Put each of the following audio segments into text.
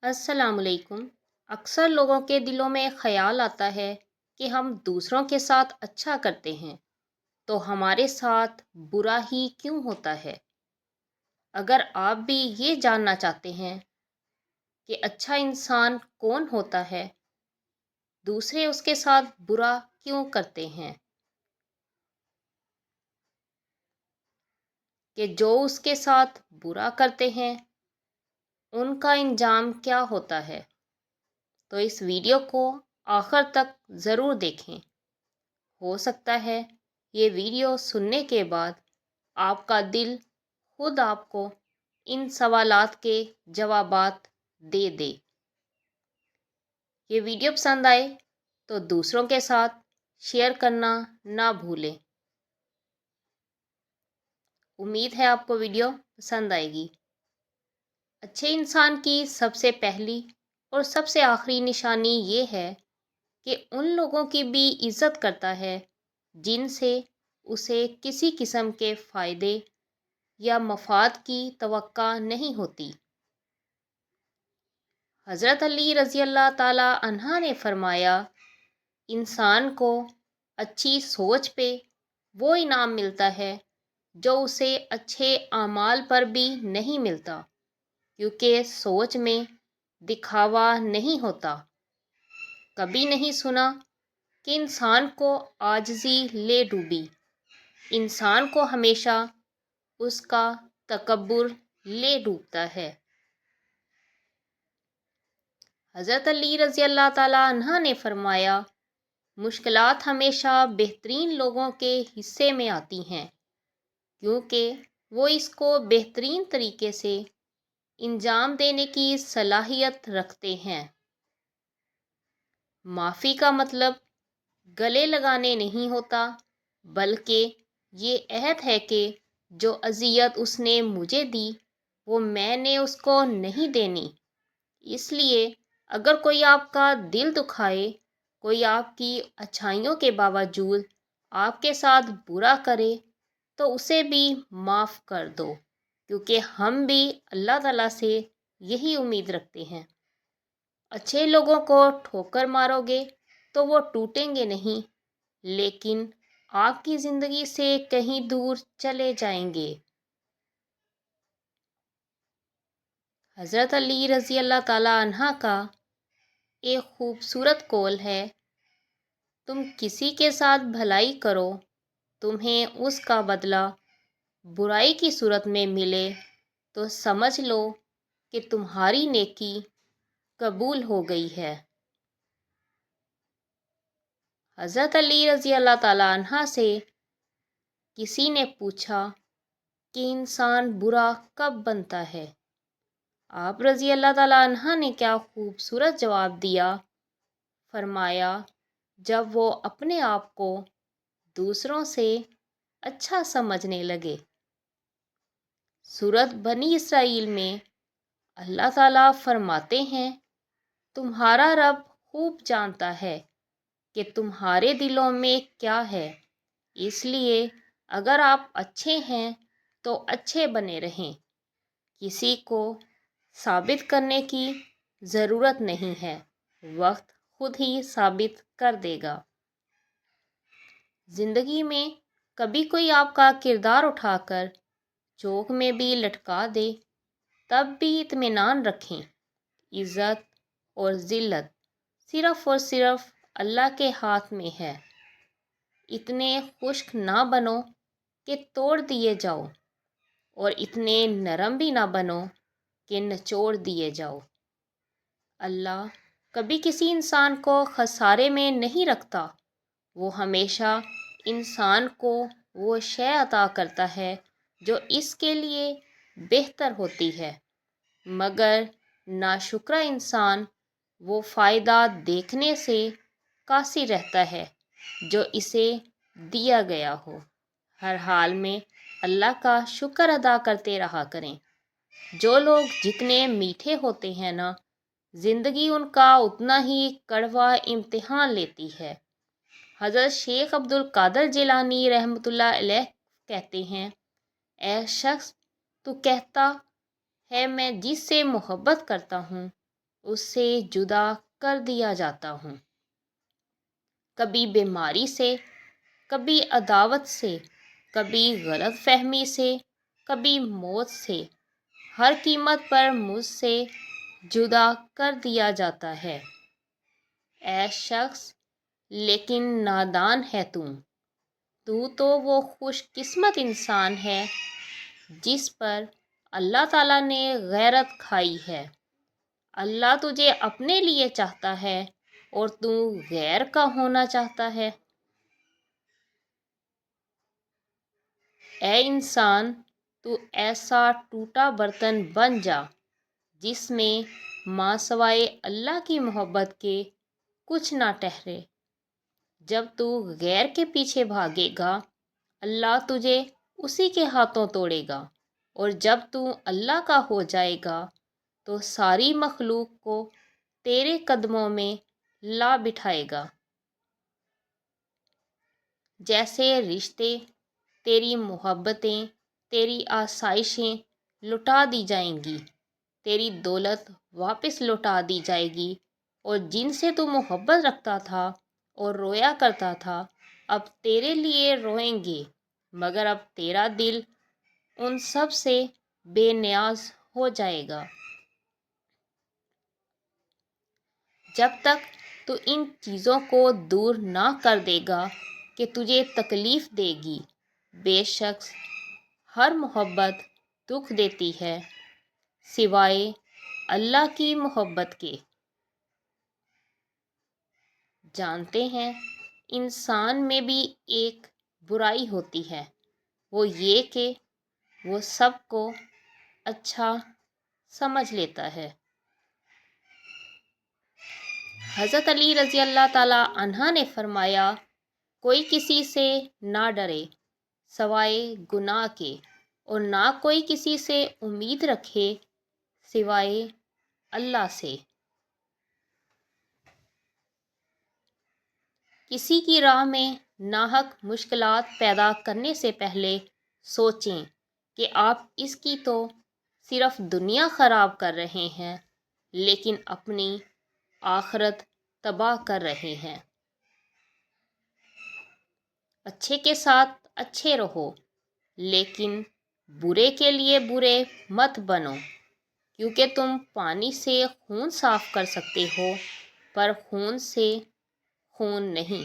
السلام علیکم۔ اکثر لوگوں کے دلوں میں خیال آتا ہے کہ ہم دوسروں کے ساتھ اچھا کرتے ہیں تو ہمارے ساتھ برا ہی کیوں ہوتا ہے؟ اگر آپ بھی یہ جاننا چاہتے ہیں کہ اچھا انسان کون ہوتا ہے، دوسرے اس کے ساتھ برا کیوں کرتے ہیں، کہ جو اس کے ساتھ برا کرتے ہیں ان کا انجام کیا ہوتا ہے، تو اس ویڈیو کو آخر تک ضرور دیکھیں۔ ہو سکتا ہے یہ ویڈیو سننے کے بعد آپ کا دل خود آپ کو ان سوالات کے جوابات دے دے۔ یہ ویڈیو پسند آئے تو دوسروں کے ساتھ شیئر کرنا نہ بھولیں۔ امید ہے آپ کو ویڈیو پسند آئے گی۔ اچھے انسان کی سب سے پہلی اور سب سے آخری نشانی یہ ہے کہ ان لوگوں کی بھی عزت کرتا ہے جن سے اسے کسی قسم کے فائدے یا مفاد کی توقع نہیں ہوتی۔ حضرت علی رضی اللہ تعالی عنہ نے فرمایا، انسان کو اچھی سوچ پہ وہ انعام ملتا ہے جو اسے اچھے اعمال پر بھی نہیں ملتا، کیونکہ سوچ میں دکھاوا نہیں ہوتا۔ کبھی نہیں سنا کہ انسان کو عاجزی لے ڈوبی، انسان کو ہمیشہ اس کا تکبر لے ڈوبتا ہے۔ حضرت علی رضی اللہ تعالی عنہ نے فرمایا، مشکلات ہمیشہ بہترین لوگوں کے حصے میں آتی ہیں، کیونکہ وہ اس کو بہترین طریقے سے انجام دینے کی صلاحیت رکھتے ہیں۔ معافی کا مطلب گلے لگانے نہیں ہوتا، بلکہ یہ عہد ہے کہ جو اذیت اس نے مجھے دی وہ میں نے اس کو نہیں دینی۔ اس لیے اگر کوئی آپ کا دل دکھائے، کوئی آپ کی اچھائیوں کے باوجود آپ کے ساتھ برا کرے تو اسے بھی معاف کر دو، کیونکہ ہم بھی اللہ تعالیٰ سے یہی امید رکھتے ہیں۔ اچھے لوگوں کو ٹھوکر مارو گے تو وہ ٹوٹیں گے نہیں، لیکن آپ کی زندگی سے کہیں دور چلے جائیں گے۔ حضرت علی رضی اللہ تعالی عنہ کا ایک خوبصورت قول ہے، تم کسی کے ساتھ بھلائی کرو، تمہیں اس کا بدلہ برائی کی صورت میں ملے تو سمجھ لو کہ تمہاری نیکی قبول ہو گئی ہے۔ حضرت علی رضی اللہ تعالی عنہ سے کسی نے پوچھا کہ انسان برا کب بنتا ہے؟ آپ رضی اللہ تعالی عنہ نے کیا خوبصورت جواب دیا، فرمایا، جب وہ اپنے آپ کو دوسروں سے اچھا سمجھنے لگے۔ سورۃ بنی اسرائیل میں اللہ تعالیٰ فرماتے ہیں، تمہارا رب خوب جانتا ہے کہ تمہارے دلوں میں کیا ہے، اس لیے اگر آپ اچھے ہیں تو اچھے بنے رہیں، کسی کو ثابت کرنے کی ضرورت نہیں ہے، وقت خود ہی ثابت کر دے گا۔ زندگی میں کبھی کوئی آپ کا کردار اٹھا کر چوک میں بھی لٹکا دے، تب بھی اطمینان رکھیں، عزت اور ذلت صرف اور صرف اللہ کے ہاتھ میں ہے۔ اتنے خشک نہ بنو کہ توڑ دیے جاؤ، اور اتنے نرم بھی نہ بنو کہ نچوڑ دیے جاؤ۔ اللہ کبھی کسی انسان کو خسارے میں نہیں رکھتا، وہ ہمیشہ انسان کو وہ شے عطا کرتا ہے جو اس کے لیے بہتر ہوتی ہے، مگر ناشکرا انسان وہ فائدہ دیکھنے سے قاصر رہتا ہے جو اسے دیا گیا ہو۔ ہر حال میں اللہ کا شکر ادا کرتے رہا کریں۔ جو لوگ جتنے میٹھے ہوتے ہیں نا، زندگی ان کا اتنا ہی کڑوا امتحان لیتی ہے۔ حضرت شیخ عبد القادر جیلانی رحمۃ اللہ علیہ کہتے ہیں، اے شخص، تو کہتا ہے میں جس سے محبت کرتا ہوں اس سے جدا کر دیا جاتا ہوں، کبھی بیماری سے، کبھی عداوت سے، کبھی غلط فہمی سے، کبھی موت سے، ہر قیمت پر مجھ سے جدا کر دیا جاتا ہے۔ اے شخص، لیکن نادان ہے تو وہ خوش قسمت انسان ہے جس پر اللہ تعالیٰ نے غیرت کھائی ہے۔ اللہ تجھے اپنے لیے چاہتا ہے اور تو غیر کا ہونا چاہتا ہے۔ اے انسان، تو ایسا ٹوٹا برتن بن جا جس میں ماں سوائے اللہ کی محبت کے کچھ نہ ٹھہرے۔ جب تو غیر کے پیچھے بھاگے گا، اللہ تجھے اسی کے ہاتھوں توڑے گا، اور جب تو اللہ کا ہو جائے گا تو ساری مخلوق کو تیرے قدموں میں لا بٹھائے گا۔ جیسے رشتے، تیری محبتیں، تیری آسائشیں لٹا دی جائیں گی، تیری دولت واپس لوٹا دی جائے گی، اور جن سے تو محبت رکھتا تھا اور رویا کرتا تھا اب تیرے لیے روئیں گے، مگر اب تیرا دل ان سب سے بے نیاز ہو جائے گا۔ جب تک تو ان چیزوں کو دور نہ کر دے گا کہ تجھے تکلیف دے گی۔ بے شک ہر محبت دکھ دیتی ہے سوائے اللہ کی محبت کے۔ جانتے ہیں انسان میں بھی ایک برائی ہوتی ہے، وہ یہ کہ وہ سب کو اچھا سمجھ لیتا ہے۔ حضرت علی رضی اللہ تعالیٰ عنہ نے فرمایا، کوئی کسی سے نہ ڈرے سوائے گناہ کے، اور نہ کوئی کسی سے امید رکھے سوائے اللہ سے۔ کسی کی راہ میں ناحق مشکلات پیدا کرنے سے پہلے سوچیں کہ آپ اس کی تو صرف دنیا خراب کر رہے ہیں، لیکن اپنی آخرت تباہ کر رہے ہیں۔ اچھے کے ساتھ اچھے رہو، لیکن برے کے لیے برے مت بنو، کیونکہ تم پانی سے خون صاف کر سکتے ہو پر خون سے خون نہیں۔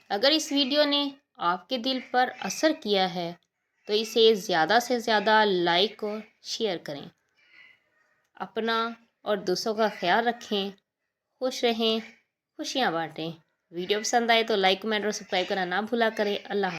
اگر اس ویڈیو نے آپ کے دل پر اثر کیا ہے تو اسے زیادہ سے زیادہ لائک اور شیئر کریں۔ اپنا اور دوسروں کا خیال رکھیں، خوش رہیں، خوشیاں بانٹیں۔ ویڈیو پسند آئے تو لائک، کمنٹ اور سبسکرائب کرنا نہ بھولا کریں۔ اللہ حافظ۔